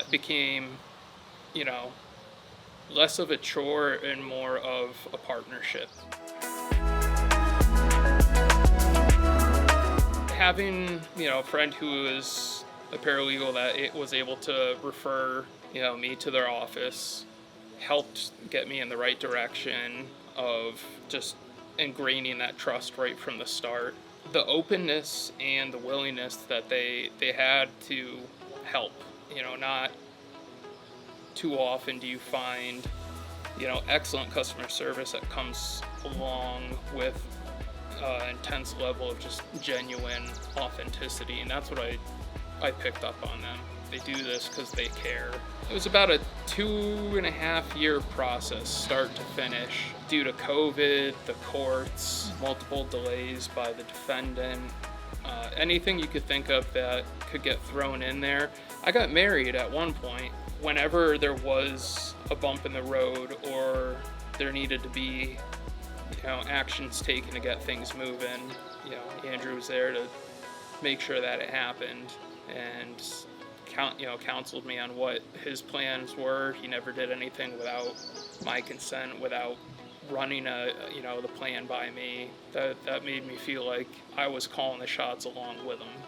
that became, you know, less of a chore and more of a partnership. Having, a friend who is a paralegal that it was able to refer, me to their office helped get me in the right direction of just ingraining that trust right from the start. The openness and the willingness that they had to help, not too often do you find, excellent customer service that comes along with intense level of just genuine authenticity, and that's what I picked up on them. They do this because they care. It was about a 2.5 year process, start to finish, due to COVID, the courts, multiple delays by the defendant, anything you could think of that could get thrown in there. I got married at one point. Whenever there was a bump in the road or there needed to be actions taken to get things moving, Andrew was there to make sure that it happened and counseled me on what his plans were. He never did anything without my consent, without running the plan by me. That made me feel like I was calling the shots along with him.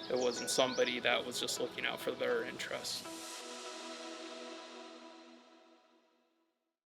It wasn't somebody that was just looking out for their interests.